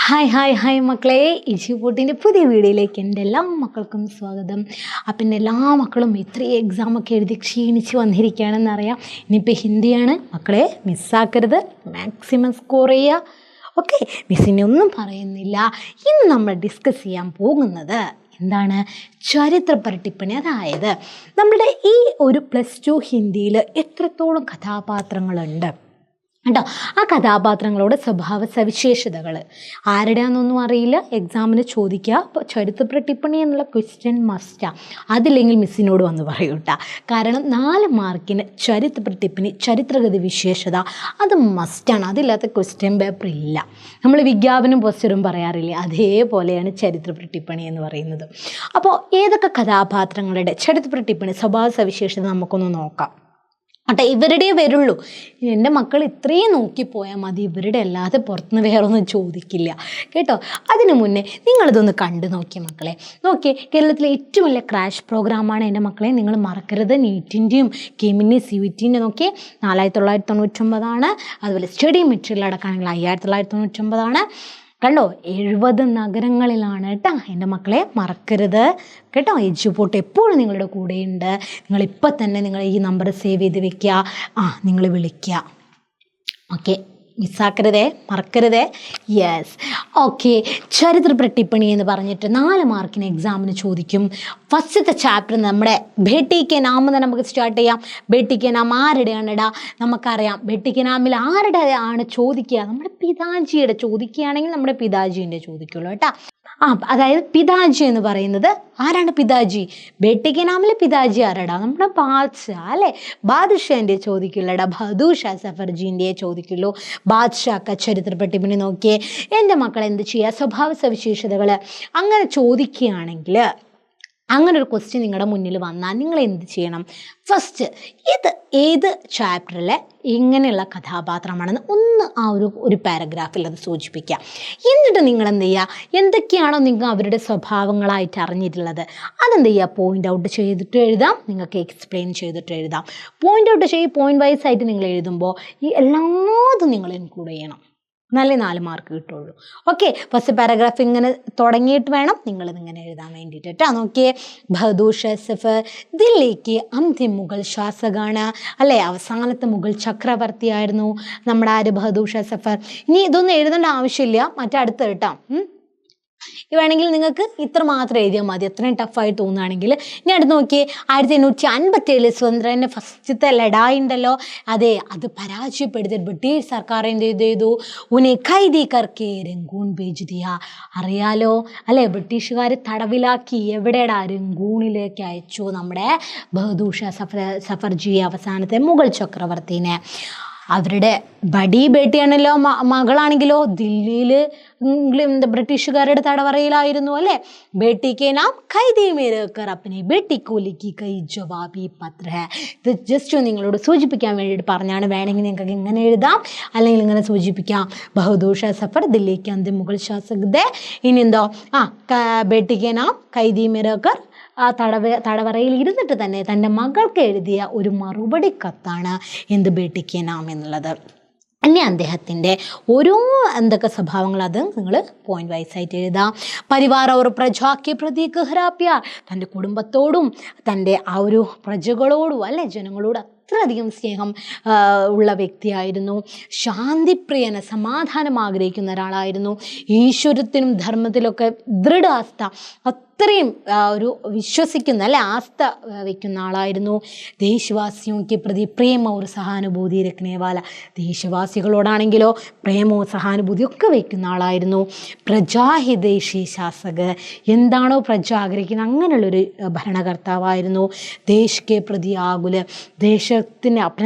Hi മക്കളെ, ഇജിപൂട്ടിൻ്റെ പുതിയ വീഡിയോയിലേക്ക് എൻ്റെ എല്ലാ മക്കൾക്കും സ്വാഗതം. അപ്പം എൻ്റെ എല്ലാ മക്കളും ഇത്രയും എക്സാമൊക്കെ എഴുതി ക്ഷീണിച്ച് വന്നിരിക്കുകയാണെന്നറിയാം. ഇനിയിപ്പോൾ ഹിന്ദിയാണ് മക്കളെ, മിസ്സാക്കരുത്, മാക്സിമം സ്കോർ ചെയ്യുക. ഓക്കെ, മിസ്സിനെ ഒന്നും പറയുന്നില്ല. ഇന്ന് നമ്മൾ ഡിസ്കസ് ചെയ്യാൻ പോകുന്നത് എന്താണ്? ചരിത്രപര ടിപ്പണി. അതായത് നമ്മുടെ ഈ ഒരു +2 ഹിന്ദിയിൽ എത്രത്തോളം കഥാപാത്രങ്ങളുണ്ട് കേട്ടോ. ആ കഥാപാത്രങ്ങളോട് സ്വഭാവ സവിശേഷതകൾ ആരുടെയാണെന്നൊന്നും അറിയില്ല, എക്സാമിന് ചോദിക്കുക. അപ്പോൾ ചരിത്രപര ടിപ്പണി എന്നുള്ള ക്വസ്റ്റ്യൻ മസ്റ്റാണ്. അതില്ലെങ്കിൽ മിസ്സിനോട് വന്ന് പറയൂ കേട്ടോ. കാരണം 4 മാർക്കിന് ചരിത്രപര ടിപ്പണി, ചരിത്രഗതി വിശേഷത അത് മസ്റ്റാണ്. അതില്ലാത്ത ക്വസ്റ്റ്യൻ പേപ്പർ ഇല്ല. നമ്മൾ വിജ്ഞാപനം പോസ്റ്ററും പറയാറില്ലേ, അതേപോലെയാണ് ചരിത്രപര ടിപ്പണി എന്ന് പറയുന്നത്. അപ്പോൾ ഏതൊക്കെ കഥാപാത്രങ്ങളുടെ ചരിത്രപര ടിപ്പണി, സ്വഭാവ സവിശേഷത നമുക്കൊന്ന് നോക്കാം. അട്ടെ, ഇവരുടെ വരുള്ളൂ. എൻ്റെ മക്കൾ ഇത്രയും നോക്കിപ്പോയാൽ മതി, ഇവരുടെ അല്ലാതെ പുറത്തുനിന്ന് വേറെ ഒന്നും ചോദിക്കില്ല കേട്ടോ. അതിനു മുന്നേ നിങ്ങളിതൊന്ന് കണ്ടു നോക്കിയ മക്കളെ. നോക്കിയേ, കേരളത്തിലെ ഏറ്റവും വലിയ ക്രാഷ് പ്രോഗ്രാമാണ് എൻ്റെ മക്കളെ, നിങ്ങൾ മറക്കരുത്. നീറ്റിൻ്റെയും കെമിൻ്റെയും CVT-ൻ്റെ നോക്കിയേ 4999 അതുപോലെ സ്റ്റഡി മെറ്റീരിയൽ അടക്കമാണെങ്കിൽ 5999 കണ്ടോ. 70 നഗരങ്ങളിലാണ് കേട്ടോ എൻ്റെ മക്കളെ, മറക്കരുത് കേട്ടോ. എജുപോട്ട് എപ്പോഴും നിങ്ങളുടെ കൂടെയുണ്ട്. നിങ്ങളിപ്പോൾ തന്നെ നിങ്ങൾ ഈ നമ്പർ സേവ് ചെയ്ത് വെക്കുക. നിങ്ങൾ വിളിക്കുക. ഓക്കെ, മിസ്സാക്കരുതേ, മറക്കരുതേ. Yes, okay. ചരിത്രപര ടിപ്പണി എന്ന് പറഞ്ഞിട്ട് 4 മാർക്കിന് എക്സാമിന് ചോദിക്കും. ഫസ്റ്റത്തെ ചാപ്റ്റർ നമ്മുടെ ബേട്ടി കെ നാം എന്ന് നമുക്ക് സ്റ്റാർട്ട് ചെയ്യാം. ബേട്ടി കെ നാം ആരുടെയാണ് ഇടാ? നമുക്കറിയാം. ബേട്ടി കെ നാമിൽ ആരുടെ ആണ് ചോദിക്കുക? നമ്മുടെ പിതാജിയുടെ ചോദിക്കുകയാണെങ്കിൽ നമ്മുടെ പിതാജീൻ്റെ ചോദിക്കുള്ളൂ കേട്ടോ. അതായത് പിതാജി എന്ന് പറയുന്നത് ആരാണ്? പിതാജി. ബേട്ടി കെ നാമിൽ പിതാജി ആരാടാ? നമ്മുടെ ബാദ്ഷാ അല്ലേ? ബാദ്ഷാൻ്റെ ചോദിക്കുള്ളൂടാ, ബഹദൂർഷാ സഫർജീൻ്റെ ചോദിക്കുള്ളൂ. ബാദ്ഷാക്ക ചരിത്രപര ടിപ്പണി നോക്കിയേ. എൻ്റെ മക്കൾ എന്ത് ചെയ്യുക? സ്വഭാവ സവിശേഷതകൾ അങ്ങനെ ചോദിക്കുകയാണെങ്കിൽ, അങ്ങനെ ഒരു ക്വസ്റ്റ്യൻ നിങ്ങളുടെ മുന്നിൽ വന്നാൽ നിങ്ങൾ എന്ത് ചെയ്യണം? ഫസ്റ്റ് ഏത് ചാപ്റ്ററിലെ ഇങ്ങനെയുള്ള കഥാപാത്രമാണെന്ന് ഒന്ന് ഒരു പാരഗ്രാഫിൽ അത് സൂചിപ്പിക്കുക. എന്നിട്ട് നിങ്ങൾ എന്ത് ചെയ്യുക? എന്തൊക്കെയാണോ നിങ്ങൾ അവരുടെ സ്വഭാവങ്ങളായിട്ട് അറിഞ്ഞിട്ടുള്ളത് അതെന്ത് ചെയ്യുക? പോയിൻ്റ് ഔട്ട് ചെയ്തിട്ട് എഴുതാം. നിങ്ങൾക്ക് എക്സ്പ്ലെയിൻ ചെയ്തിട്ട് എഴുതാം. പോയിൻ്റ് ഔട്ട് പോയിൻ്റ് വൈസ് ആയിട്ട് നിങ്ങൾ എഴുതുമ്പോൾ ഈ എല്ലാതും നിങ്ങൾ ഇൻക്ലൂഡ് ചെയ്യണം. നല്ല 4 മാർക്ക് കിട്ടുള്ളൂ. ഓക്കെ, ഫസ്റ്റ് പാരഗ്രാഫ് ഇങ്ങനെ തുടങ്ങിയിട്ട് വേണം നിങ്ങളിതിങ്ങനെ എഴുതാൻ വേണ്ടിയിട്ട് കേട്ടോ. നോക്കിയേ, ബഹദൂർ ഷാ സഫർ ദില്ലിക്ക് അന്തിം മുഗൾ ശാസകാണ് അല്ലേ? അവസാനത്തെ മുഗൾ ചക്രവർത്തിയായിരുന്നു നമ്മുടെ ആര്? ബഹദൂർ ഷാ സഫർ. ഇനി ഇതൊന്നും എഴുതേണ്ട ആവശ്യമില്ല, അടുത്ത് കേട്ടോ. വേണമെങ്കിൽ നിങ്ങൾക്ക് ഇത്ര മാത്രം എഴുതിയാൽ മതി, അത്രയും ടഫായിട്ട് തോന്നുകയാണെങ്കിൽ. ഇനി അടുത്ത് നോക്കിയേ, 1857 സ്വതന്ത്രൻ്റെ ഫസ്റ്റത്തെ ലഡായി ഉണ്ടല്ലോ, അതെ, അത് പരാജയപ്പെടുത്തിയിട്ട് ബ്രിട്ടീഷ് സർക്കാർ എന്ത് ചെയ്തു? ഉനെ ഖൈദി കർക്കെ രംഗൂൺ ഭേജ് ദിയ. അറിയാലോ അല്ലേ? ബ്രിട്ടീഷുകാർ തടവിലാക്കി. എവിടെയാടാ? രംഗൂണിലേക്ക് അയച്ചു നമ്മുടെ ബഹദൂർ ഷാ സഫർജി, അവസാനത്തെ മുഗൾ ചക്രവർത്തിനെ. അവരുടെ ബഡി ബേട്ടിയാണല്ലോ, മകളാണെങ്കിലോ ദില്ലിയിൽ ബ്രിട്ടീഷുകാരുടെ തടവറയിലായിരുന്നു അല്ലേ? ബേട്ടി കെ നാം ഖൈദി മേ രഹ്കർ അപ്നെ ബേട്ടി കോ ലിഖി കൈ ജവാബി പത്ര ഹൈ. ഇത് ജസ്റ്റ് നിങ്ങളോട് സൂചിപ്പിക്കാൻ വേണ്ടിയിട്ട് പറഞ്ഞാണ്. വേണമെങ്കിൽ നിങ്ങൾക്ക് ഇങ്ങനെ എഴുതാം, അല്ലെങ്കിൽ ഇങ്ങനെ സൂചിപ്പിക്കാം. ബഹദൂർ ഷാ സഫർ ദില്ലിക്ക് അന്തിം മുഗൾ ശാസക്. ഇനി എന്തോ ബേട്ടി കെ നാം ഖൈദി മേ രഹ്കർ, ആ തടവറയിൽ ഇരുന്നിട്ട് തന്നെ തൻ്റെ മകൾക്ക് എഴുതിയ ഒരു മറുപടി കത്താണ് എന്ത്? ബേട്ടി കെ നാം എന്നുള്ളത്. ഇനി അദ്ദേഹത്തിൻ്റെ ഓരോ എന്തൊക്കെ സ്വഭാവങ്ങൾ അത് നിങ്ങൾ പോയിന്റ് വൈസ് ആയിട്ട് എഴുതാം. പരിവാർ ഓർ പ്രജാക്ക് പ്രതി ഗഹ്റാ പ്യാർ, തൻ്റെ കുടുംബത്തോടും തൻ്റെ ആ ഒരു പ്രജകളോടും അല്ലെ ജനങ്ങളോട് അത്രയധികം സ്നേഹം ഉള്ള വ്യക്തിയായിരുന്നു. ശാന്തിപ്രിയന, സമാധാനം ആഗ്രഹിക്കുന്ന ഒരാളായിരുന്നു. ഈശ്വരത്തിനും ധർമ്മത്തിലൊക്കെ ദൃഢാസ്ഥ, അത്രയും ഒരു വിശ്വസിക്കുന്ന അല്ലെ ആസ്ഥ വയ്ക്കുന്ന ആളായിരുന്നു. ദേശവാസിയോക്ക് പ്രതി പ്രേമ ഒരു സഹാനുഭൂതി രഖ്നേവാല, ദേശവാസികളോടാണെങ്കിലോ പ്രേമവും സഹാനുഭൂതിയും ഒക്കെ വയ്ക്കുന്ന ആളായിരുന്നു. പ്രജാഹിതേഷി ശാസക്, എന്താണോ പ്രജ ആഗ്രഹിക്കുന്നത് അങ്ങനെയുള്ളൊരു ഭരണകർത്താവായിരുന്നു. ദേശ് കെ പ്രതി ആകുല്, ദേശത്തിന്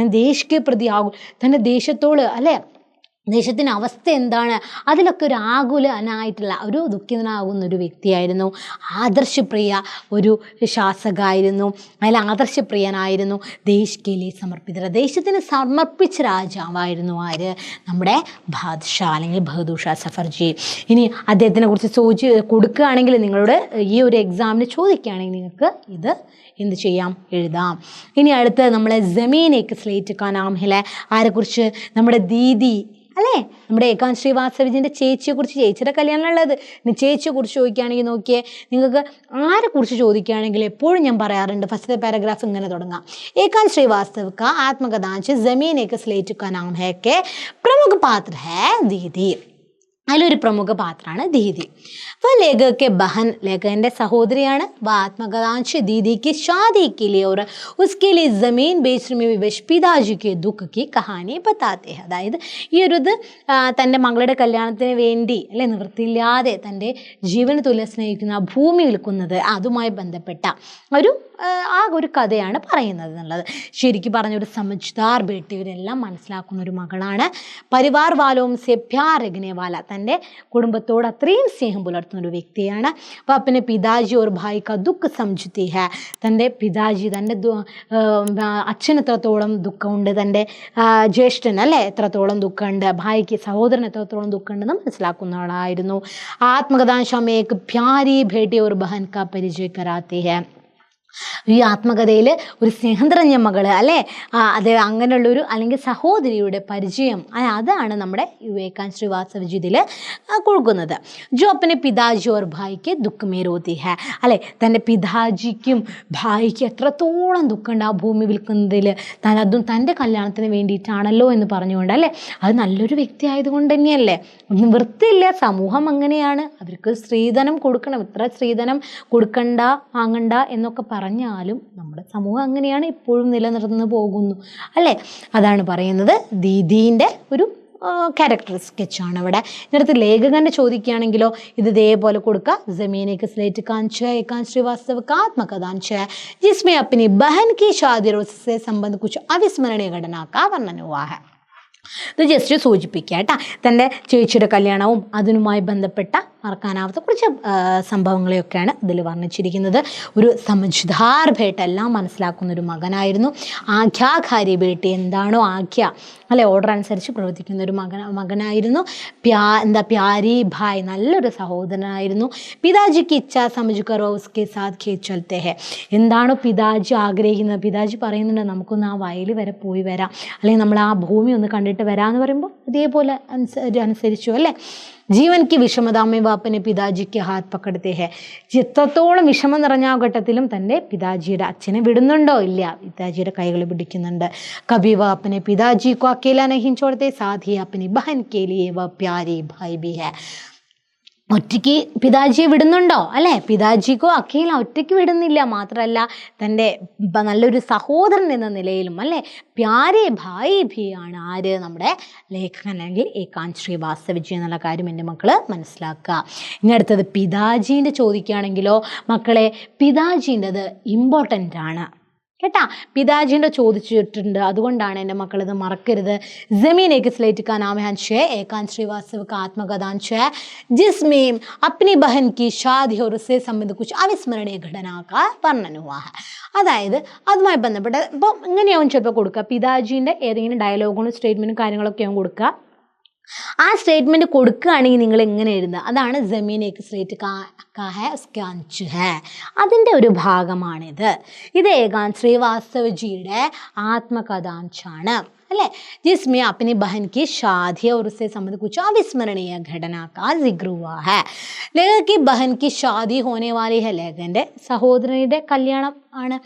പ്രതി ആകുൽ, തൻ്റെ ദേശത്തോട് അല്ലേ, ദേശത്തിൻ്റെ അവസ്ഥ എന്താണ് അതിലൊക്കെ ഒരു ആകുലനായിട്ടുള്ള ഒരു ദുഃഖിതനാകുന്ന ഒരു വ്യക്തിയായിരുന്നു. ആദർശപ്രിയ ഒരു ശാസകമായിരുന്നു. അതിൽ ആദർശപ്രിയനായിരുന്നു. ദേശിക്കയിലെ സമർപ്പിത, ദേശത്തിന് സമർപ്പിച്ച രാജാവായിരുന്നു ആര്? നമ്മുടെ ബാദ്ഷാ അല്ലെങ്കിൽ ബഹദൂർ ഷാ സഫർജി. ഇനി അദ്ദേഹത്തിനെ കുറിച്ച് കൊടുക്കുകയാണെങ്കിൽ, നിങ്ങളോട് ഈ ഒരു എക്സാമിന് ചോദിക്കുകയാണെങ്കിൽ നിങ്ങൾക്ക് ഇത് എന്ത് ചെയ്യാം? എഴുതാം. ഇനി അടുത്ത് നമ്മളെ ജമീൻ ഏക് സ്ലേറ്റ് കാ നാം ഹെ, ആരെക്കുറിച്ച്? നമ്മുടെ ദീദി അല്ലേ? നമ്മുടെ ഏകാന്ത് ശ്രീവാസ്തവജിൻ്റെ ചേച്ചിയെക്കുറിച്ച്, ചേച്ചിയുടെ കല്യാണമുള്ളത്, ഇനി ചേച്ചിയെക്കുറിച്ച് ചോദിക്കുകയാണെങ്കിൽ നോക്കിയേ, നിങ്ങൾക്ക് ആരെക്കുറിച്ച് ചോദിക്കുകയാണെങ്കിൽ എപ്പോഴും ഞാൻ പറയാറുണ്ട് ഫസ്റ്റത്തെ പാരഗ്രാഫ് ഇങ്ങനെ തുടങ്ങാം. ഏകാന്ത് ശ്രീവാസ്തവ് കാ ആത്മകഥാഞ്ച് ജമീൻ ഏക സ്ലേറ്റ് കാ നാം ഹേ കെ പ്രമുഖ പാത്ര ഹേ ദീദി. അതിലൊരു പ്രമുഖ പാത്രമാണ് ദീദി. അപ്പോൾ ലേഖകെ ബഹൻ, ലേഖകൻ്റെ സഹോദരിയാണ്. വ ആത്മകഥാഞ്ച് ദീദിക്ക് ഷാദി കെ ലിയെ और उसके लिए ज़मीन बेचने में विवश पिताजी के दुख की कहानी बताते हैं. അതായത് ഈ ഒരു ഇത് തൻ്റെ മകളുടെ കല്യാണത്തിന് വേണ്ടി അല്ലെ നിവൃത്തിയില്ലാതെ തൻ്റെ ജീവന് തുല്യം സ്നേഹിക്കുന്ന ഭൂമി വിൽക്കുന്നത് അതുമായി ബന്ധപ്പെട്ട ഒരു കഥയാണ് പറയുന്നത് എന്നുള്ളത്. ശരിക്കും പറഞ്ഞൊരു സമജ്ദാർ ബേട്ടി, ഇവരെല്ലാം മനസ്സിലാക്കുന്ന ഒരു മകളാണ്. പരിവാർ വാലോം സെ പ്യാർ രഖ്നെ വാല, തൻ്റെ കുടുംബത്തോട് അത്രയും സ്നേഹം പുലർത്തുന്ന ഒരു വ്യക്തിയാണ്. അപ്പോൾ അപ്പനെ പിതാജി ഓർ ഭായി ക ദുഃഖ് സമജ്തി ഹെ, തൻ്റെ പിതാജി, തൻ്റെ അച്ഛന് എത്രത്തോളം ദുഃഖമുണ്ട്, തൻ്റെ ജ്യേഷ്ഠൻ അല്ലേ എത്രത്തോളം ദുഃഖമുണ്ട്, ഭായിക്ക് സഹോദരൻ എത്രത്തോളം ദുഃഖമുണ്ടെന്ന് മനസ്സിലാക്കുന്ന ആളായിരുന്നു. ആത്മകഥാംശം ഏക് പ്യാരി ഭേട്ടി ഓർ ബഹൻ കാ പരിചയ കരാത്തെ ഹെ. ഈ ആത്മകഥയിൽ ഒരു സ്നേഹം നിറഞ്ഞ മകള് അല്ലേ, അത് അങ്ങനെയുള്ളൊരു അല്ലെങ്കിൽ സഹോദരിയുടെ പരിചയം, അതാണ് നമ്മുടെ ഏകാന്ത് ശ്രീവാസ്തവജി ഇതിൽ കൊടുക്കുന്നത്. ജോ അപ്പനെ പിതാജി ഓർ ഭായിക്ക് ദുഃഖമേ രോതി ഹെ, അല്ലേ തൻ്റെ പിതാജിക്കും ഭായിക്ക് എത്രത്തോളം ദുഃഖമുണ്ട് ആ ഭൂമി വിൽക്കുന്നതിൽ, അതും തൻ്റെ കല്യാണത്തിന് വേണ്ടിയിട്ടാണല്ലോ എന്ന് പറഞ്ഞുകൊണ്ട് അല്ലേ. അത് നല്ലൊരു വ്യക്തി ആയതുകൊണ്ട് തന്നെയല്ലേ, ഒന്നും വൃത്തിയില്ല, സമൂഹം അങ്ങനെയാണ്, അവർക്ക് സ്ത്രീധനം കൊടുക്കണം, ഇത്ര സ്ത്രീധനം കൊടുക്കണ്ട വാങ്ങണ്ട എന്നൊക്കെ പറഞ്ഞാലും നമ്മുടെ സമൂഹം അങ്ങനെയാണ്, ഇപ്പോഴും നിലനിർന്നു പോകുന്നു അല്ലേ. അതാണ് പറയുന്നത്. ദീദീൻ്റെ ഒരു ക്യാരക്ടർ സ്കെച്ചാണ് ഇവിടെ. ഇതിനടുത്ത് ലേഖകൻ്റെ ചോദിക്കുകയാണെങ്കിലോ ഇത് ഇതേപോലെ കൊടുക്കുക. ജമീൻ ഏക സ്ലേറ്റ് കാഞ്ച ഏകാന്ത് ശ്രീവാസ്തവ് का आत्मकथांश है जिसमें अपनी बहन की शादी और उससे संबंध कुछ अविस्मरणीय घटना का वर्णन हुआ है. ഇത് ജസ്റ്റ് സൂചിപ്പിക്കുക കേട്ടോ. തൻ്റെ ചേച്ചിയുടെ കല്യാണവും അതിനുമായി ബന്ധപ്പെട്ട മറക്കാനാവാത്ത കുറച്ച് സംഭവങ്ങളെയൊക്കെയാണ് ഇതിൽ വർണ്ണിച്ചിരിക്കുന്നത്. ഒരു സമജ്ദാർ ഭേട്ട, എല്ലാം മനസ്സിലാക്കുന്ന ഒരു മകനായിരുന്നു. ആഖ്യാഖാരി ബേട്ടി, എന്താണോ ആഖ്യ അല്ലെ ഓർഡർ അനുസരിച്ച് പ്രവർത്തിക്കുന്ന ഒരു മകനായിരുന്നു. പ്യാരി ഭായ്, നല്ലൊരു സഹോദരനായിരുന്നു. പിതാജിക്ക് ഇച്ഛ സമജ് കറോ ഉസ്കെ സാത്ത് ഖേത് ചലത്തെ ഹെ, എന്താണോ പിതാജി ആഗ്രഹിക്കുന്നത്, പിതാജി പറയുന്നുണ്ട് നമുക്കൊന്ന് ആ വയൽ വരെ പോയി വരാം, അല്ലെങ്കിൽ നമ്മൾ ആ ഭൂമി ഒന്ന് കണ്ടിട്ട് വരാമെന്ന് പറയുമ്പോൾ അതേപോലെ അനുസരിച്ചു അല്ലേ. ജീവൻ की विषमता में वह अपने पिताजी के हाथ पकड़ते हैं. എത്രത്തോളം വിഷമം നിറഞ്ഞ ആ ഘട്ടത്തിലും തൻ്റെ പിതാജിയുടെ അച്ഛനെ വിടുന്നുണ്ടോ ഇല്ല, പിതാജിയുടെ കൈകൾ പിടിക്കുന്നുണ്ട്. कभी वह अपने पिताजी को अकेला नहीं छोड़ते, साथ ही अपनी बहन के लिए वह प्यारे भाई भी है. ഒറ്റയ്ക്ക് പിതാജിയെ വിടുന്നുണ്ടോ അല്ലേ, പിതാജിക്കോ അഖില ഒറ്റയ്ക്ക് വിടുന്നില്ല, മാത്രമല്ല തൻ്റെ നല്ലൊരു സഹോദരൻ എന്ന നിലയിലും അല്ലേ പ്യാരെ ഭായി ഭി ആണ് ആര്, നമ്മുടെ ലേഖകൻ അല്ലെങ്കിൽ ഏകാന്ത് ശ്രീവാസ്തവജി എന്നുള്ള കാര്യം എൻ്റെ മക്കൾ മനസ്സിലാക്കുക. ഇനി അടുത്തത് പിതാജീൻ്റെ ചോദിക്കുകയാണെങ്കിലോ മക്കളെ, പിതാജീൻ്റെത് ഇമ്പോർട്ടൻ്റ് ആണ് കേട്ടാ. പിതാജീൻ്റെ ചോദിച്ചിട്ടുണ്ട്, അതുകൊണ്ടാണ് എൻ്റെ മക്കൾ ഇത് മറക്കരുത്. ജമീൻ ഏക സ്ലേറ്റ് കാ നാം ഹെ അൻശ് ഏകാന്ത് ശ്രീവാസ്തവ് കാ ആത്മകഥാംശ है जिसमें अपनी बहन की शादी और उससे संबंधित कुछ अविस्मरणीय घटना का वर्णन हुआ है. അതായത് അതുമായി ബന്ധപ്പെട്ട ഇപ്പോൾ ഇങ്ങനെയാവും ചിലപ്പോൾ കൊടുക്കുക, പിതാജീൻ്റെ ഏതെങ്കിലും ഡയലോഗുകളും സ്റ്റേറ്റ്മെൻറ്റും കാര്യങ്ങളൊക്കെ ആവും കൊടുക്കുക. ആ സ്റ്റേറ്റ്മെൻറ്റ് കൊടുക്കുകയാണെങ്കിൽ നിങ്ങൾ എങ്ങനെ എഴുതുക, അതാണ് ജമീൻ ഏക സ്ലേറ്റ് കാ ഹെ ഉസ്കെ അൻശ് ഹെ, അതിൻ്റെ ഒരു ഭാഗമാണിത്. ഇത് ഏകാന്ത് ശ്രീവാസ്തവജിയുടെ ആത്മകഥാംശാണ് अले जिसमें अपनी बहन की शादी और उससे संबंधित कुछ अविस्मरणीय घटना का जिक्र हुआ है. लेखक की बहन की शादी होने वाली है, ലേഖകൻ്റെ സഹോദരൻ്റെ കല്യാണം ആണ്.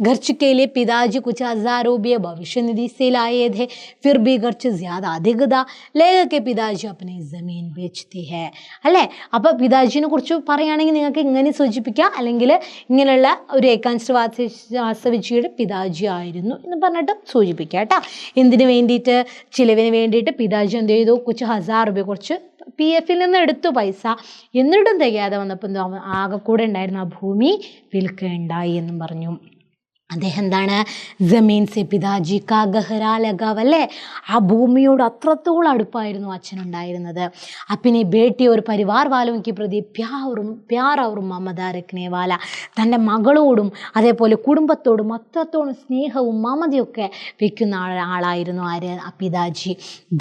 खर्च के लिए पिताजी कुछ 1000 रुपये भविष्य निधि से लाए थे, फिर भी खर्च ज़्यादा अधिक था. लेखक के पिताजी अपनी ज़मीन बेचती है അല്ലേ. അപ്പോൾ പിതാജിനെ കുറിച്ച് പറയുകയാണെങ്കിൽ നിങ്ങൾക്ക് ഇങ്ങനെ സൂചിപ്പിക്കാം, അല്ലെങ്കിൽ ഇങ്ങനെയുള്ള ഒരു ഏകാന്ത് ശ്രീവാസ്തവജിയുടെ പിതാജി ആയിരുന്നു എന്ന് പറഞ്ഞിട്ട് സൂചിപ്പിക്കാം കേട്ടോ. എന്തിനു വേണ്ടിയിട്ട്, ചിലവിന് വേണ്ടിയിട്ട് പിതാജി എന്ത് ചെയ്തു, കുറച്ച് 1000 രൂപ കുറച്ച് PF നിന്ന് എടുത്തു പൈസ, എന്നിട്ടും തികയാതെ വന്നപ്പോൾ ആകെ കൂടെ ഉണ്ടായിരുന്ന ആ ഭൂമി വിൽക്കുകയുണ്ടായി എന്നും പറഞ്ഞു. അദ്ദേഹം എന്താണ്, ജമീൻ സെ പിതാജി കാ ഗഹ്റാ ലഗാവ് അല്ലേ, ആ ഭൂമിയോട് അത്രത്തോളം അടുപ്പായിരുന്നു അച്ഛനുണ്ടായിരുന്നത്. അപ്പിനെ ബേട്ടി ഒരു പരിവാർ വാലോയ്ക്ക് പ്രതി പ്യാർ ഔർ മമത രഖ്നെ വാല, തൻ്റെ മകളോടും അതേപോലെ കുടുംബത്തോടും അത്രത്തോളം സ്നേഹവും മമതയൊക്കെ വയ്ക്കുന്ന ആളായിരുന്നു ആര്, ആ പിതാജി.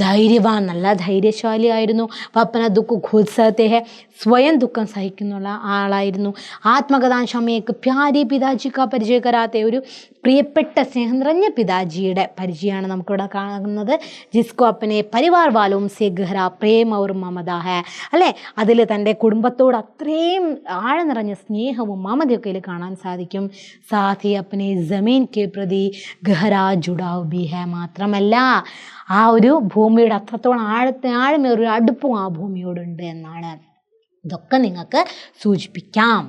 ധൈര്യവാൻ, നല്ല ധൈര്യശാലിയായിരുന്നു. വപ്പന ദുഃഖ ഖുദ്സത്തെ ഹെ, സ്വയം ദുഃഖം സഹിക്കുന്ന ആളായിരുന്നു. ആത്മകഥാംശമേക്ക് പ്യാരി പിതാജി കാ പരിചയ കരാത്തെ, ഒരു പ്രിയപ്പെട്ട സ്നേഹം നിറഞ്ഞ പിതാജിയുടെ പരിചയമാണ് നമുക്കിവിടെ കാണുന്നത്. ജിസ്കോ അപ്പനെ പരിവാർ വാലോം സെ ഗഹ്റ പ്രേം ഔർ മമത ഹെ, അല്ലേ? അതിൽ തൻ്റെ കുടുംബത്തോട് അത്രയും ആഴം നിറഞ്ഞ സ്നേഹവും മമതയൊക്കെ ഇതിൽ കാണാൻ സാധിക്കും. സാഥി അപ്പനെ ജമീൻ കെ പ്രതി ഗഹ്റ ജുഡാവ് ബി ഹെ, മാത്രമല്ല ആ ഒരു ഭൂമിയുടെ അത്രത്തോളം ആഴമേറിയ അടുപ്പും ആ ഭൂമിയോടുണ്ട് എന്നാണ്. ഇതൊക്കെ നിങ്ങൾക്ക് സൂചിപ്പിക്കാം.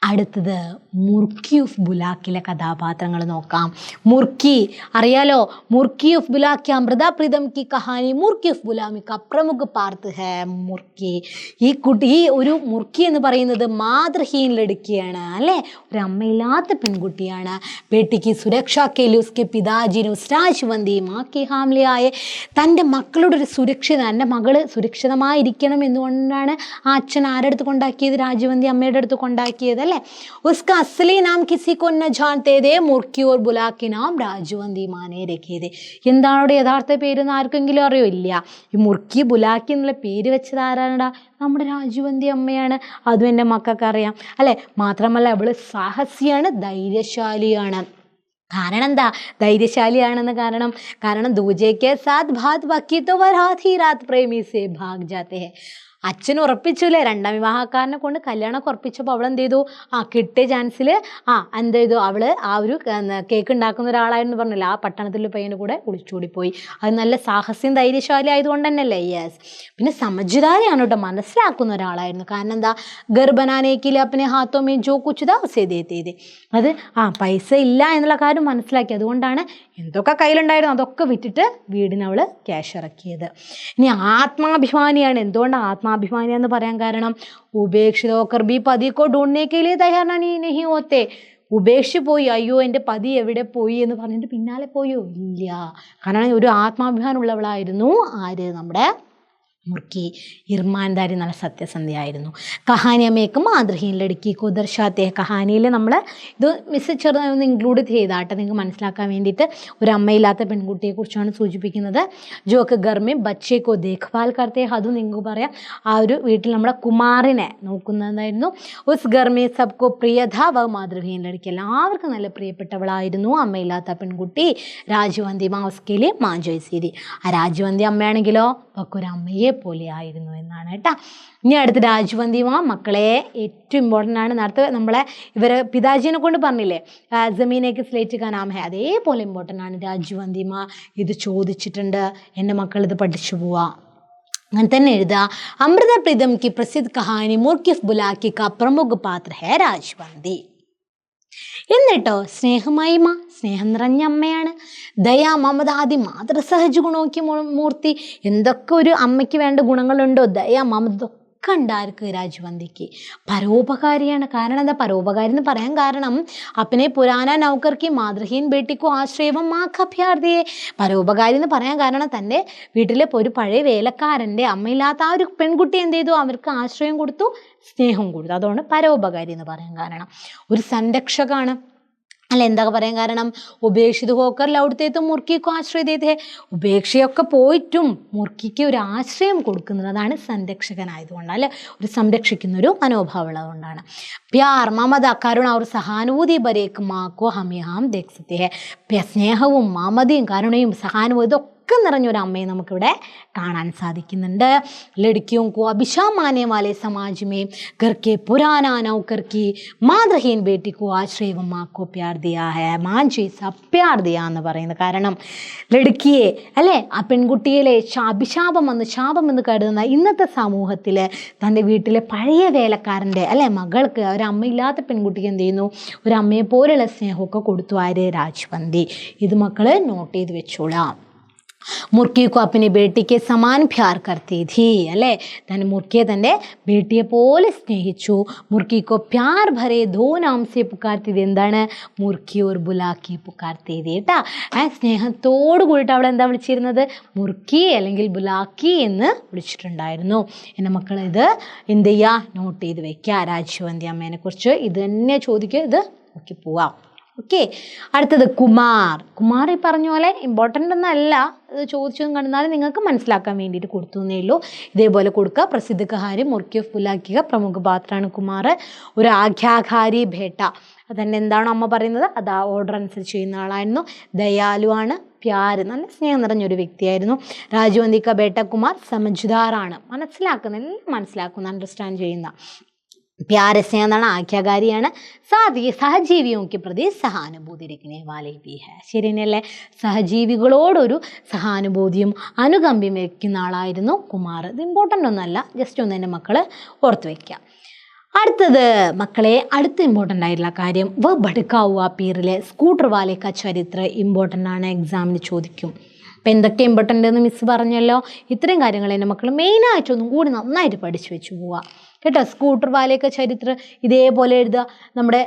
അടുത്തത് മുർക്കി ഉഫ് ബുലാക്കിലെ കഥാപാത്രങ്ങൾ നോക്കാം. മുർക്കി അറിയാലോ, മുർക്കി ഉഫ് ബുലാക്കി അമൃത പ്രീതം കി കഹാനി മുർക്കി ഉഫ് ബുലാമി ക പ്രമുഖ പാർത്ത് ഹേ മുർക്കി. ഈ ഒരു മുർക്കി എന്ന് പറയുന്നത് മാതൃഹീൻ ലടുക്കിയാണ്, അല്ലേ? ഒരു അമ്മയില്ലാത്ത പെൺകുട്ടിയാണ്. ബേട്ടിക്ക് സുരക്ഷ കേലി ഉസ്കെ പിതാജിന് ഉസ്രാജ്വന്തി മാക്കി ഹാംലിയായ, തൻ്റെ മക്കളുടെ ഒരു എൻ്റെ മകള് സുരക്ഷിതമായിരിക്കണം എന്നുകൊണ്ടാണ് ആ അച്ഛൻ ആരുടെ അടുത്ത് കൊണ്ടാക്കിയത്? രാജവന്തി അമ്മയുടെ അടുത്ത് കൊണ്ടാക്കിയത്, അല്ലേ? उसका असली नाम किसी को न जानते थे, മുർക്കി ഓർ ബുലാക്കി നാം രാജവന്തി മാനെ രഖിയത്. എന്താണ് യഥാർത്ഥ പേരെന്ന് ആർക്കെങ്കിലും അറിയോ? ഇല്ല. ഈ മുർക്കി ബുലാക്കി എന്നുള്ള പേര് വെച്ചത് ആരാണ്ടാ? നമ്മുടെ രാജവന്തി അമ്മയാണ്. അതും എൻ്റെ മക്കൾക്ക് അറിയാം, അല്ലേ? മാത്രമല്ല അവള് സാഹസിയാണ്, ധൈര്യശാലിയാണ്. കാരണം എന്താ ധൈര്യശാലിയാണെന്ന്? കാരണം ദൂജയ്ക്ക് സാത്ത് ഭാത് ബാക്കി തോ വരാതി രാത് പ്രേമി സേ ഭാഗ് ജാത്തെ ഹെ. അച്ഛൻ ഉറപ്പിച്ചില്ലേ, രണ്ടാം വിവാഹക്കാരനെ കൊണ്ട് കല്യാണമൊക്കെ ഉറപ്പിച്ചപ്പോൾ അവൾ എന്ത് ചെയ്തു? കിട്ടിയ ചാൻസിൽ എന്ത് ചെയ്തു? അവള് ആ ഒരു കേക്ക് ഉണ്ടാക്കുന്ന ഒരാളായിരുന്നു പറഞ്ഞില്ല, ആ പട്ടണത്തിലെ പയ്യൻ്റെ കൂടെ ഒളിച്ചോടിപ്പോയി. അത് നല്ല സാഹസ്യം ധൈര്യശാലി ആയതുകൊണ്ട് തന്നെയല്ലേ? യെസ്. പിന്നെ സമജ്ദാരിയാണ് കേട്ടോ, മനസ്സിലാക്കുന്ന ഒരാളായിരുന്നു. കാരണം എന്താ? ഗർഭനാനേക്കിൽ അപ്പനെ ഹാത്തോ മേ ജോ കുച്ച് ദാ ഉസേ ദേതേ थे. അത് പൈസ ഇല്ല എന്നുള്ള കാര്യം മനസ്സിലാക്കി, അതുകൊണ്ടാണ് എന്തൊക്കെ കയ്യിലുണ്ടായിരുന്നു അതൊക്കെ വിറ്റിട്ട് വീടിന് അവൾ ക്യാഷ് ഇറക്കിയത്. ഇനി ആത്മാഭിമാനിയാണ്. എന്തുകൊണ്ടാണ് ആത്മാഭിമാനിയാന്ന് പറയാൻ കാരണം? ഉപേക്ഷിത ഹോക്കർ ബി പതി കോ ഢൂണ്ഡ്നെ കെ ലിയെ തയ്യാർ നഹീ ഹോത്തെ. ഉപേക്ഷിച്ച് പോയി, അയ്യോ എൻ്റെ പതി എവിടെ പോയി എന്ന് പറഞ്ഞിട്ട് പിന്നാലെ പോയോ? ഇല്ല. കാരണം ഒരു ആത്മാഭിമാനം ഉള്ളവളായിരുന്നു ആര്? നമ്മുടെ മുർക്കി. ഇർമാൻദാരി നല്ല സത്യസന്ധയായിരുന്നു. കഹാനിയമേക്ക് മാതൃഹീൻ ലടുക്കി കോ ദർശാത്തെ. കഹാനിയിൽ നമ്മൾ ഇത് ചെറുതായി ഇൻക്ലൂഡ് ചെയ്താട്ടെ നിങ്ങൾക്ക് മനസ്സിലാക്കാൻ വേണ്ടിയിട്ട്. ഒരു അമ്മയില്ലാത്ത പെൺകുട്ടിയെക്കുറിച്ചാണ് സൂചിപ്പിക്കുന്നത്. ജോക്ക് ഗർമേ ബച്ചേക്കോ ദേഖ്ഭാൽ കർത്തേ. അതും നിങ്ങൾക്ക് പറയാം, ആ ഒരു വീട്ടിൽ നമ്മുടെ കുമാറിനെ നോക്കുന്നതായിരുന്നു. ഉസ് ഗർമേ സബ്കോ പ്രിയധ വ മാതൃഹീൻ ലടുക്കി. എല്ലാവർക്കും നല്ല പ്രിയപ്പെട്ടവളായിരുന്നു അമ്മയില്ലാത്ത പെൺകുട്ടി. രാജവന്തി മാസ്കേലി മാജോയ്സീരി. ആ രാജവന്തി അമ്മയാണെങ്കിലോ ഒക്കെ ഒരു അമ്മയെ പോലെ ആയിരുന്നു എന്നാണ് കേട്ടോ. ഇനി അടുത്ത് രാജവന്തി മക്കളെ ഏറ്റവും ഇമ്പോർട്ടൻ്റ് ആണ്. നേരത്തെ നമ്മളെ പിതാജിനെ കൊണ്ട് പറഞ്ഞില്ലേ ജമീനേക്ക് സ്ലേറ്റ് കാ നാം ഹേ, അതേപോലെ ഇമ്പോർട്ടൻ്റ് ആണ് രാജവന്തി ഇത് ചോദിച്ചിട്ടുണ്ട്. എൻ്റെ മക്കൾ ഇത് പഠിച്ചു പോവാ. അങ്ങനെ തന്നെ എഴുതുക. അമൃത പ്രീതം കി പ്രസിദ്ധ കഹാനി മുർക്കി ഉഫ് ബുലാക്കി കാ പ്രമുഖ പാത്ര ഹേ രാജവന്തി. എന്നിട്ടോ സ്നേഹമയിമ, സ്നേഹം നിറഞ്ഞ അമ്മയാണ്. ദയാ മമത ആദി മാതൃസഹജ ഗുണോക്കി മൂർത്തി. എന്തൊക്കെ ഒരു അമ്മയ്ക്ക് വേണ്ട ഗുണങ്ങളുണ്ടോ, ദയാ മമത ഒക്കെ ഉണ്ടായിരിക്കും രാജവന്തിക്ക്. പരോപകാരിയാണ്. കാരണം എന്താ പരോപകാരി എന്ന് പറയാൻ കാരണം? അപ്പനെ പുരാന നൗക്കർക്ക് മാതൃഹീൻ ബേട്ടിക്കോ ആശ്രയവും മാഖഭ്യാർത്ഥിയെ. പരോപകാരി എന്ന് പറയാൻ കാരണം തൻ്റെ വീട്ടിലെ ഒരു പഴയ വേലക്കാരൻ്റെ അമ്മയില്ലാത്ത ആ ഒരു പെൺകുട്ടി എന്ത് ചെയ്തു? അവർക്ക് ആശ്രയം കൊടുത്തു, സ്നേഹം കൊടുത്തു. അതുകൊണ്ട് പരോപകാരി എന്ന് പറയാൻ കാരണം. ഒരു സംരക്ഷകമാണ്, അല്ല എന്താ പറയാൻ കാരണം? ഉപേക്ഷിത ഹോക്കർ ലൗഡത്തേത്തും മുർക്കിക്കും ആശ്രയതേ. ഉപേക്ഷയൊക്കെ പോയിട്ടും മുർക്കിക്ക് ഒരു ആശ്രയം കൊടുക്കുന്നത്, അതാണ് സംരക്ഷകനായതുകൊണ്ടാണ്, അല്ലെ? ഒരു സംരക്ഷിക്കുന്ന ഒരു മനോഭാവം ഉള്ളതുകൊണ്ടാണ്. പ്യാർ മമത കരുണ ഒരു സഹാനുഭൂതി ബരേക്ക് മാക്കോ ഹമേ ഹാം ദേഖ് സക്തേ ഹേ. സ്നേഹവും മമതയും കരുണയും സഹാനുഭൂതി ഇതൊക്കെ നിറഞ്ഞൊരു അമ്മയെ നമുക്കിവിടെ കാണാൻ സാധിക്കുന്നുണ്ട്. ലഡ്ക്കിയോं को अभिशाप मानने वाले समाज में घर के पुराना नौकर की मातृहीन बेटी को आश्रय व माँ को प्यार दिया है. माँ जैसा प्यार दिया എന്ന് പറയുന്നത് കാരണം ലഡ്ക്കിയെ, അല്ലേ, ആ പെൺകുട്ടിയിലെ ശാപം എന്ന് കരുതുന്ന ഇന്നത്തെ സമൂഹത്തിൽ തൻ്റെ വീട്ടിലെ പഴയ വേലക്കാരൻ്റെ, അല്ലെ, മകൾക്ക്, ഒരമ്മയില്ലാത്ത പെൺകുട്ടിക്ക് എന്ത് ചെയ്യുന്നു? ഒരു അമ്മയെ പോലെയുള്ള സ്നേഹമൊക്കെ കൊടുത്തു ആര്? രാജവന്തി. ഇത് മക്കൾ നോട്ട് ചെയ്ത് വെച്ചോളാം. മുർക്കി को अपनी बेटी के समान प्यार करती थी, അല്ലേ? തൻ്റെ മുർക്കിയെ തൻ്റെ ബേട്ടിയെ പോലെ സ്നേഹിച്ചു. മുർക്കി को प्यार भरे दो नाम से पुकारती थी. എന്താണ്? മുർക്കി ഓർ ബുലാക്കി പുക്കാർത്തി കേട്ടാ. സ്നേഹത്തോട് കൂടിയിട്ട് അവൾ എന്താ വിളിച്ചിരുന്നത്? മുർക്കി അല്ലെങ്കിൽ ബുലാക്കി എന്ന് വിളിച്ചിട്ടുണ്ടായിരുന്നു. എൻ്റെ മക്കൾ ഇത് എന്ത് ചെയ്യുക? നോട്ട് ചെയ്ത് വെക്കുക. രാജവന്തി അമ്മേനെ കുറിച്ച് ഇത് തന്നെ ചോദിക്കുക, ഇത് നോക്കി പോവാം. ഓക്കെ. അടുത്തത് കുമാർ. കുമാർ ഈ പറഞ്ഞ പോലെ ഇമ്പോർട്ടൻ്റ് ഒന്നല്ല, ഇത് ചോദിച്ചതും കണ്ടാലും നിങ്ങൾക്ക് മനസ്സിലാക്കാൻ വേണ്ടിയിട്ട് കൊടുത്തു എന്നേ ഉള്ളൂ. ഇതേപോലെ കൊടുക്കുക. പ്രസിദ്ധ കഹാരി മുർക്കിഫ് പുലാക്കിക പ്രമുഖ പാത്രമാണ് കുമാർ. ഒരു ആഖ്യാകാരി ഭേട്ട, അതന്നെ എന്താണോ അമ്മ പറയുന്നത് അത് ആ ഓർഡർ അനുസരിച്ച് ചെയ്യുന്ന ആളായിരുന്നു. ദയാലുവാണ്. പ്യാര്, നല്ല സ്നേഹം നിറഞ്ഞൊരു വ്യക്തിയായിരുന്നു. രാജവന്തിക ബേട്ട കുമാർ സമജ്ദാറാണ്, എല്ലാം മനസ്സിലാക്കുന്ന അണ്ടർസ്റ്റാൻഡ് ചെയ്യുന്ന. പ്യാരെ സ്നേഹം എന്നാണ്, ആഖ്യാകാരിയാണ്. സഹജീവിയോക്ക് പ്രതി സഹാനുഭൂതി ഇരിക്കണേ വാലേ ബി ഹെ. ശരി തന്നെയല്ലേ? സഹജീവികളോടൊരു സഹാനുഭൂതിയും അനുകമ്പയും വയ്ക്കുന്ന ആളായിരുന്നു കുമാർ. ഇത് ഇമ്പോർട്ടൻ്റ് ഒന്നല്ല, ജസ്റ്റ് ഒന്ന് എൻ്റെ മക്കൾ ഓർത്ത് വയ്ക്കുക. അടുത്തത് മക്കളെ, അടുത്ത ഇമ്പോർട്ടൻ്റ് ആയിട്ടുള്ള കാര്യം ബഡ്കാവുക പീറിലെ സ്കൂട്ടർ വാലേക്ക ചരിത്ര ഇമ്പോർട്ടൻ്റ് ആണ്, എക്സാമിന് ചോദിക്കും. അപ്പം എന്തൊക്കെ ഇമ്പോർട്ടൻ്റ് എന്ന് മിസ് പറഞ്ഞല്ലോ. ഇത്രയും കാര്യങ്ങൾ എൻ്റെ മക്കൾ മെയിനായിട്ടൊന്നും കൂടി നന്നായിട്ട് പഠിച്ചു വെച്ച് പോവുക കേട്ടോ. സ്കൂട്ടർ വാലേക്ക ചരിത്ര ഇതേപോലെ എഴുതുക. നമ്മുടെ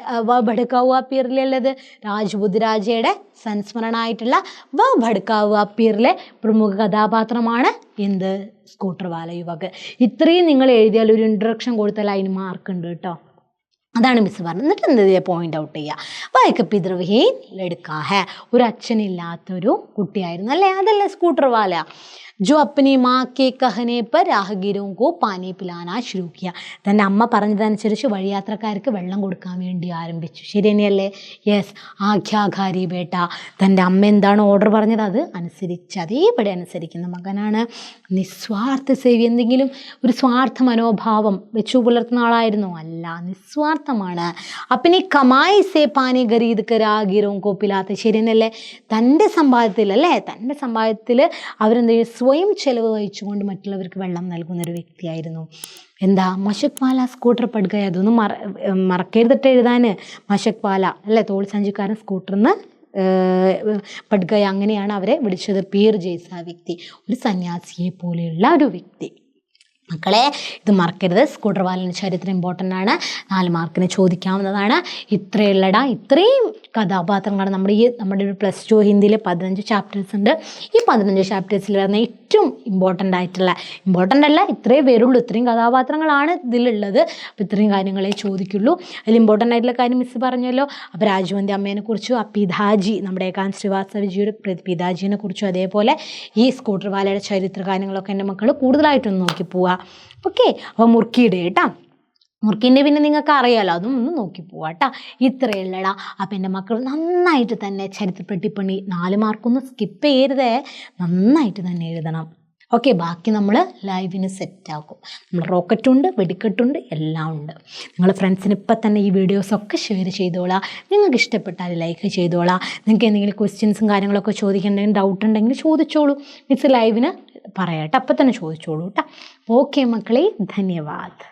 ബഡ്കാവുക പീറിലുള്ളത് രാജ്പുത് രാജയുടെ സംസ്മരണമായിട്ടുള്ള ബഡ്കാവുക പീറിലെ പ്രമുഖ കഥാപാത്രമാണ് എന്ത്, സ്കൂട്ടർ വാല യുവക്. ഇത്രയും നിങ്ങൾ എഴുതിയാൽ ഒരു ഇൻട്രൊഡക്ഷൻ കൊടുത്താൽ അതിന് മാർക്ക് ഉണ്ട് കേട്ടോ. അതാണ് മിസ് പറഞ്ഞത്. എന്നിട്ട് എന്ത് പോയിന്റ് ഔട്ട് ചെയ്യുക. വായിക്ക പിതൃവിഹീൻ ലഡ്കാ ഹെ, ഒരു അച്ഛനില്ലാത്തൊരു കുട്ടിയായിരുന്നു അല്ലേ, അതല്ലേ സ്കൂട്ടർ വാല. ജോ അപ്പനി മാ കെ കഹനെ പർ രാഹഗീരോं को പാനി പിലാനാ ശുരു കിയ. തൻ്റെ അമ്മ പറഞ്ഞതനുസരിച്ച് വഴിയാത്രക്കാർക്ക് വെള്ളം കൊടുക്കാൻ വേണ്ടി ആരംഭിച്ചു. ശരി തന്നെയല്ലേ? യെസ്. ആഖ്യാകാരി ബേട്ട, തൻ്റെ അമ്മ എന്താണ് ഓർഡർ പറഞ്ഞത് അത് അനുസരിച്ച് അതേപടി അനുസരിക്കുന്ന മകനാണ്. നിസ്വാർത്ഥ സേവി, എന്തെങ്കിലും ഒരു സ്വാർത്ഥ മനോഭാവം വെച്ചു പുലർത്തുന്ന ആളായിരുന്നു അല്ല, നിസ്വാർത്ഥമാണ്. അപ്പനി കമായി സേ പാനി ഖരീദ് കർ രാഹഗീരോं को പിലാത്തെ. ശരി തന്നെയല്ലേ? തൻ്റെ സമ്പാദ്യത്തിൽ അല്ലേ, തൻ്റെ സമ്പാദ്യത്തിൽ അവരെന്ത് സ്വയം ചെലവ് വഹിച്ചുകൊണ്ട് മറ്റുള്ളവർക്ക് വെള്ളം നൽകുന്നൊരു വ്യക്തിയായിരുന്നു. എന്താ, മഷക് പാല സ്കൂട്ടർ പടുക. അതൊന്നും മറക്കരുതിട്ട് എഴുതാൻ. മഷക് പാല അല്ലേ, തോൾ സഞ്ചിക്കാരൻ സ്കൂട്ടറിന്ന് പടുക, അങ്ങനെയാണ് അവരെ വിളിച്ചത്. പീർ ജയ്സ വ്യക്തി, ഒരു സന്യാസിയെ പോലെയുള്ള ഒരു വ്യക്തി. മക്കളെ ഇത് മറക്കരുത്. സ്കൂട്ടർ വാലിൻ്റെ ചരിത്രം ഇമ്പോർട്ടൻ്റ് ആണ്, 4 മാർക്കിന് ചോദിക്കാവുന്നതാണ്. ഇത്രയും കഥാപാത്രങ്ങളാണ് നമ്മുടെ ഒരു +2 ഹിന്ദിയിൽ 15 ചാപ്റ്റേഴ്സ് ഉണ്ട്. ഈ 15 ചാപ്റ്റേഴ്സിൽ വരുന്ന ഏറ്റവും ഇമ്പോർട്ടൻ്റ് അല്ല, ഇത്രയും പേരുള്ളൂ, ഇത്രയും കഥാപാത്രങ്ങളാണ് ഇതിലുള്ളത്. അപ്പോൾ ഇത്രയും കാര്യങ്ങളെ ചോദിക്കുള്ളൂ. അതിൽ ഇമ്പോർട്ടൻ്റ് ആയിട്ടുള്ള കാര്യം മിസ് പറഞ്ഞല്ലോ. അപ്പോൾ രാജവന്തി അമ്മേനെ കുറിച്ചും ആ പിതാജി, നമ്മുടെ ഏകാന്ത് ശ്രീവാസ്തവജിയുടെ പിതാജിനെ കുറിച്ചും അതേപോലെ ഈ സ്കൂട്ടർ വാലയുടെ ചരിത്ര കാര്യങ്ങളൊക്കെ എൻ്റെ മക്കൾ കൂടുതലായിട്ടൊന്ന് നോക്കി പോവുക. ഓക്കെ. അപ്പോൾ മുർക്കിയുടെ കേട്ടോ, മുർക്കിൻ്റെ പിന്നെ നിങ്ങൾക്ക് അറിയാമല്ലോ, അതും ഒന്ന് നോക്കി പോവാ കേട്ടോ. ഇത്രയുള്ളടാ. അപ്പം എൻ്റെ മക്കൾ നന്നായിട്ട് തന്നെ ചരിത്രപ്പെട്ടിപ്പണി 4 മാർക്കൊന്നും സ്കിപ്പ് ചെയ്യരുതേ, നന്നായിട്ട് തന്നെ എഴുതണം. ഓക്കെ. ബാക്കി നമ്മൾ ലൈവിന് സെറ്റാക്കും. നമ്മൾ റോക്കറ്റുണ്ട്, വെടിക്കെട്ടുണ്ട്, എല്ലാം ഉണ്ട്. നിങ്ങൾ ഫ്രണ്ട്സിന് ഇപ്പം തന്നെ ഈ വീഡിയോസൊക്കെ ഷെയർ ചെയ്തോളാം. നിങ്ങൾക്ക് ഇഷ്ടപ്പെട്ടാൽ ലൈക്ക് ചെയ്തോളാം. നിങ്ങൾക്ക് എന്തെങ്കിലും ക്വസ്റ്റ്യൻസും കാര്യങ്ങളൊക്കെ ചോദിക്കണ്ടെങ്കിൽ, ഡൗട്ട് ഉണ്ടെങ്കിൽ ചോദിച്ചോളൂ. മിസ് ലൈവിന് പറയാം കേട്ടോ, അപ്പം തന്നെ ചോദിച്ചോളൂ കേട്ടോ. ഓക്കെ മക്കളെ, ധന്യവാദ്.